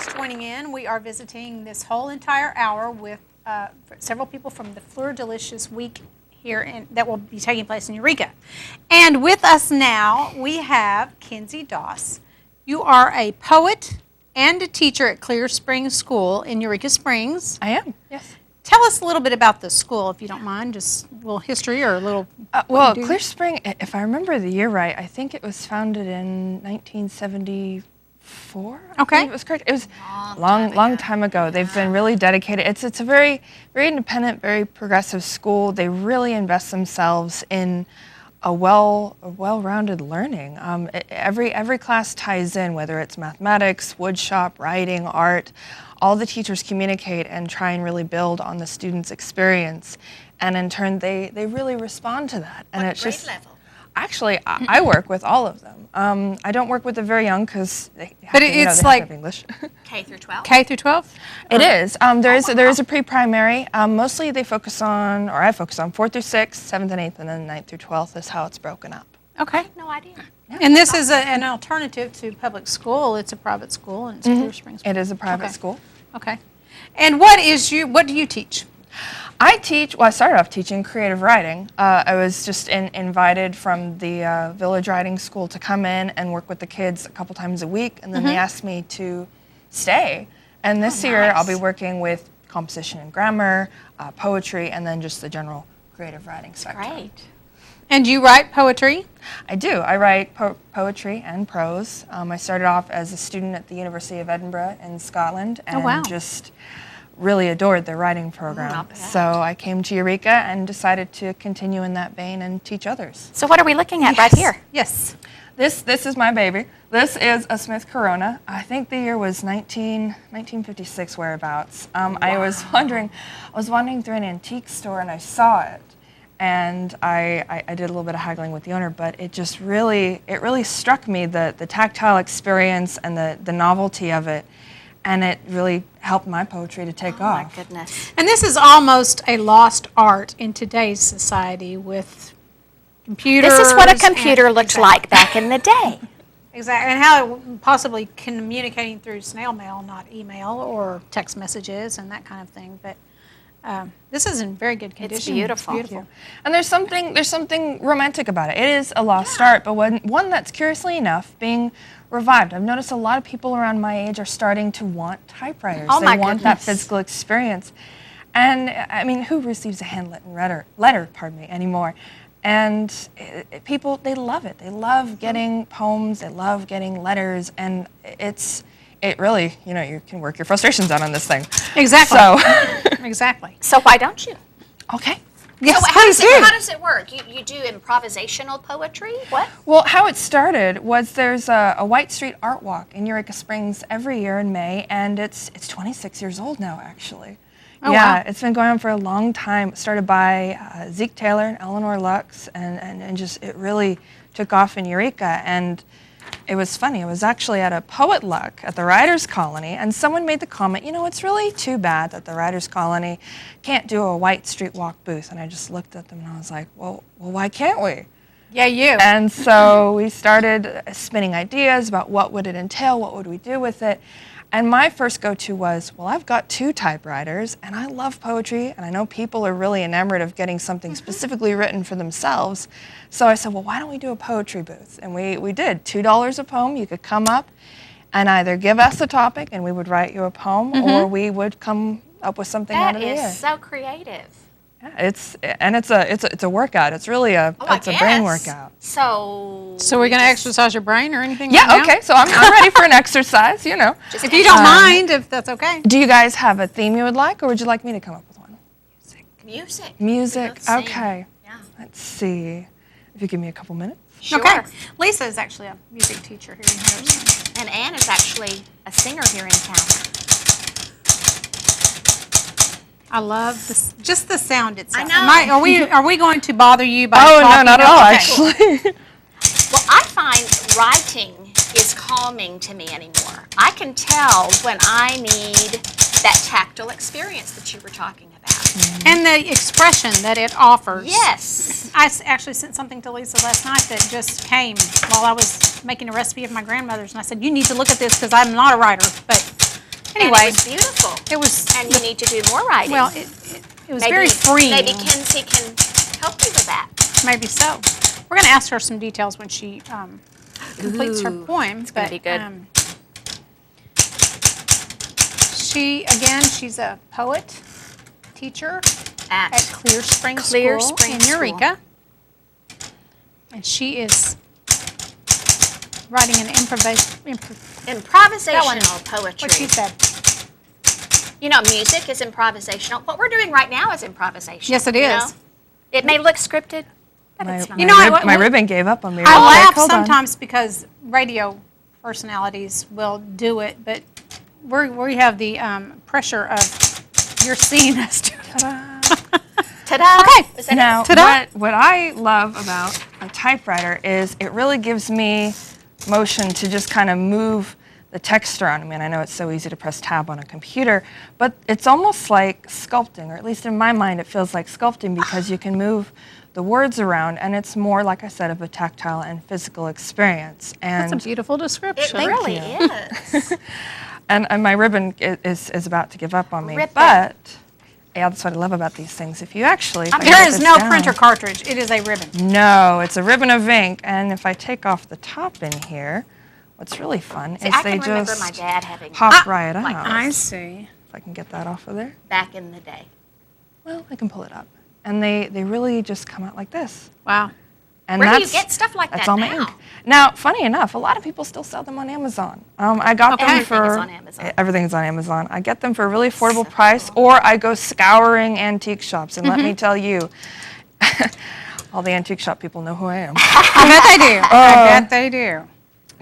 just joining in, we are visiting this whole entire hour with several people from the Fleur Delicious Week here that will be taking place in Eureka. And with us now, we have Kenzie Doss. You are a poet and a teacher at Clear Springs School in Eureka Springs. I am, yes. Tell us a little bit about the school, if you don't mind, just a little history or a little... Well, Clear Spring, if I remember the year right, I think it was founded in 1974. Okay. It was correct. It was a long time ago. They've been really dedicated. It's a very independent, very progressive school. They really invest themselves in a well-rounded learning. Every class ties in, whether it's mathematics, woodshop, writing, art. All the teachers communicate and try and really build on the students' experience, and in turn, they really respond to that. And it's grade level? Actually, I work with all of them. I don't work with the very young because they have it's like English. K through 12. K through 12. It is. There is a pre-primary. Mostly they focus on, or I focus on 4th through 6th, 7th and 8th, and then 9th through 12th is how it's broken up. Okay. No idea. Yeah. And this is an alternative to public school. It's a private school, and it's Clear Springs. It is a private school. Okay. And what do you teach? I started off teaching creative writing. I was just invited from the Village Writing School to come in and work with the kids a couple times a week, and then they asked me to stay. And this year I'll be working with composition and grammar, poetry, and then just the general creative writing spectrum. Great. And you write poetry? I do. I write poetry and prose. I started off as a student at the University of Edinburgh in Scotland and just really adored their writing program. So I came to Eureka and decided to continue in that vein and teach others. So what are we looking at right here? Yes. This is my baby. This is a Smith Corona. I think the year was 1956 whereabouts. I was wandering through an antique store and I saw it. And I did a little bit of haggling with the owner, but it just really struck me, the tactile experience and the novelty of it, and it really helped my poetry to take off. Oh my goodness. And this is almost a lost art in today's society with computers. This is what a computer looked like back in the day. Exactly, and how it possibly communicating through snail mail, not email or text messages and that kind of thing, but this is in very good condition. It's beautiful. It's beautiful. And there's something romantic about it. It is a lost art, but one that's curiously enough being revived. I've noticed a lot of people around my age are starting to want typeyriters. They want that physical experience. And I mean, who receives a handwritten letter anymore? And people, they love it. They love getting poems. They love getting letters, and it really, you can work your frustrations out on this thing. Exactly. So, exactly. So why don't you? Okay. Yes, so how does it work? You do improvisational poetry? What? Well, how it started was there's a White Street Art Walk in Eureka Springs every year in May, and it's 26 years old now, actually. Oh, yeah, wow. It's been going on for a long time. It started by Zeke Taylor and Eleanor Lux, and just it really took off in Eureka. And it was funny. It was actually at a poet luck at the Writers' Colony, and someone made the comment, it's really too bad that the Writers' Colony can't do a White Street Walk booth. And I just looked at them and I was like, well, why can't we? Yeah, you. And so we started spinning ideas about what would it entail, what would we do with it. And my first go-to was, well, I've got 2 typewriters, and I love poetry, and I know people are really enamored of getting something specifically written for themselves. So I said, well, why don't we do a poetry booth? And we did. $2 a poem. You could come up and either give us a topic, and we would write you a poem, or we would come up with something out of the air. That is so creative. Yeah, it's a workout. It's really a brain workout. So we're going to exercise your brain or anything? Yeah, right okay. now? So I'm ready for an exercise, If you don't mind, if that's okay. Do you guys have a theme you would like, or would you like me to come up with one? Music. Music. Sing. Okay. Yeah. Let's see. If you give me a couple minutes. Sure. Okay. Lisa is actually a music teacher here in Harrison. And Ann is actually a singer here in town. I love this, just the sound itself. I know. Are we going to bother you by Oh, no, talking not at all, about- actually. Well, I find writing is calming to me anymore. I can tell when I need that tactile experience that you were talking about. And the expression that it offers. Yes. I actually sent something to Lisa last night that just came while I was making a recipe of my grandmother's, and I said, you need to look at this because I'm not a writer, but anyway, And it was beautiful. it was. And you need to do more writing. Well, it was very freeing. Maybe Kenzie can help you with that. Maybe so. We're going to ask her some details when she completes her poem. It's going to be good. She's a poet, teacher At Clear Spring Clear School Spring in School. Eureka. And she is writing an improvisational poetry. what she said. You know, music is improvisational. What we're doing right now is improvisational. Yes, it you is. know? It may look scripted, but it's not. You know, my ribbon gave up on me. I laugh Hold on. sometimes because radio personalities will do it, but we have the pressure of you're seeing us do it. Ta-da! Okay. Is that Now, Ta-da. what I love about a typewriter is it really gives me motion to just kind of move the text around. I mean, I know it's so easy to press tab on a computer, but it's almost like sculpting, or at least in my mind it feels like sculpting because you can move the words around, and it's more, like I said, of a tactile and physical experience. And That's a beautiful description. It really is. And my ribbon is about to give up on me. Ribbon. But yeah, that's what I love about these things. If you actually, if I There write is this no down- printer cartridge. It is a ribbon. No, it's a ribbon of ink. And if I take off the top in here, what's really fun See, is I they can remember just my dad having pop right like out. see. If I can get that off of there. back in the day. Well, I can pull it up. And they really just come out like this. Wow. And Where do you that's, get stuff like that's that all my now? ink. Now, funny enough, a lot of people still sell them on Amazon. I got them Everything for is on Amazon. everything's on Amazon. I get them for a really affordable price, or I go scouring antique shops. And let me tell you, all the antique shop people know who I am. I bet they do. I bet they do.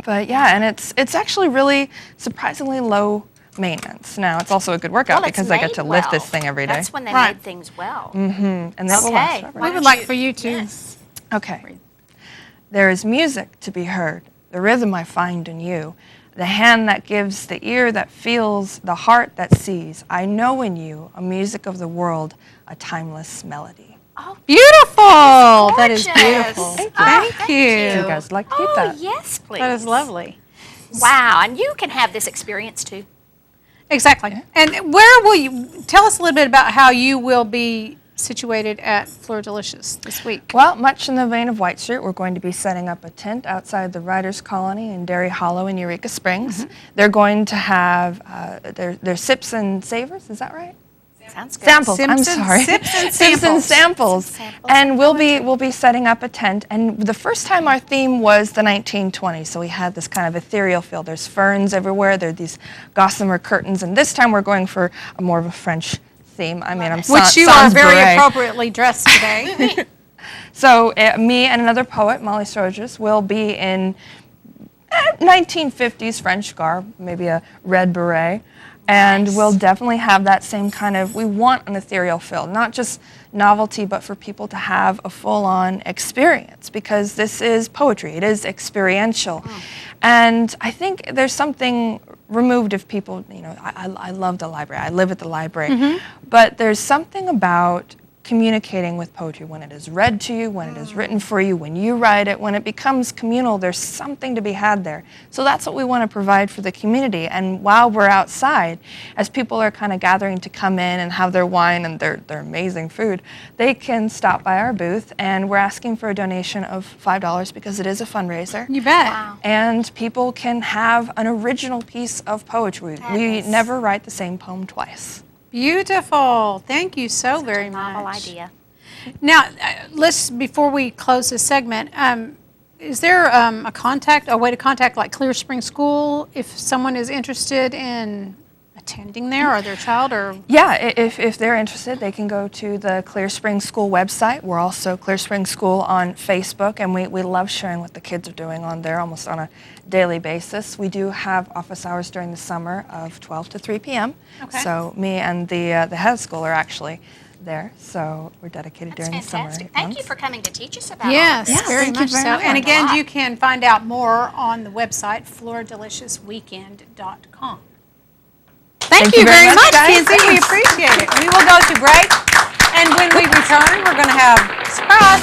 But yeah, and it's actually really surprisingly low maintenance. Now, it's also a good workout Well, it's because I get to made lift this well. thing every day. That's when they Right. made things well. And that will last Okay. forever. Why We would don't like you- for you to. Yes. Okay. There is music to be heard, the rhythm I find in you, the hand that gives, the ear that feels, the heart that sees. I know in you a music of the world, a timeless melody. Oh, Beautiful. That is gorgeous. beautiful. Thank Thank you. you. You guys like to keep Oh, that? yes, please. That is lovely. Wow, and you can have this experience too. Exactly. And where will you tell us a little bit about how you will be situated at Fleur Delicious this week? Well, much in the vein of White Street, we're going to be setting up a tent outside the Writers' Colony in Dairy Hollow in Eureka Springs. They're going to have their sips and savors, is that right? Sounds good. Samples. Simpsons, I'm sorry. sips and Sips and samples. samples. Sips and samples And of we'll be setting up a tent. And the first time our theme was the 1920s, so we had this kind of ethereal feel. There's ferns everywhere. There are these gossamer curtains, and this time we're going for a more of a French theme. I mean, Which you are very appropriately dressed today. So me and another poet, Molly Sroges, will be in 1950s French garb, maybe a red beret. And Nice. we'll definitely have that same kind of, we want an ethereal feel, not just novelty, but for people to have a full-on experience, because this is poetry, it is experiential. And I think there's something removed if people, you know, I love the library, I live at the library, but there's something about communicating with poetry when it is read to you, when it is written for you, when you write it, when it becomes communal, there's something to be had there. So that's what we want to provide for the community. And while we're outside, as people are kind of gathering to come in and have their wine and their amazing food, they can stop by our booth, and we're asking for a donation of $5 because it is a fundraiser. You bet. Wow. And people can have an original piece of poetry. That We is- never write the same poem twice. Beautiful. Thank you so very Novel much. idea. Now, before we close this segment, is there a way to contact like Clear Spring School if someone is interested in attending there or their child or? Yeah, if they're interested, they can go to the Clear Spring School website. We're also Clear Spring School on Facebook, and we love sharing what the kids are doing on there almost on a daily basis. We do have office hours during the summer of 12 to 3 p.m. Okay. So me and the head of school are actually there, so we're dedicated That's during fantastic. the summer Thank you months. for coming to teach us about all Yes, this. very thank you much very so. much. And again, Learned a you lot. can find out more on the website, floordeliciousweekend.com. Thank you very much, guys. Kenzie. We appreciate it. We will go to break, and when we return, we're going to have surprise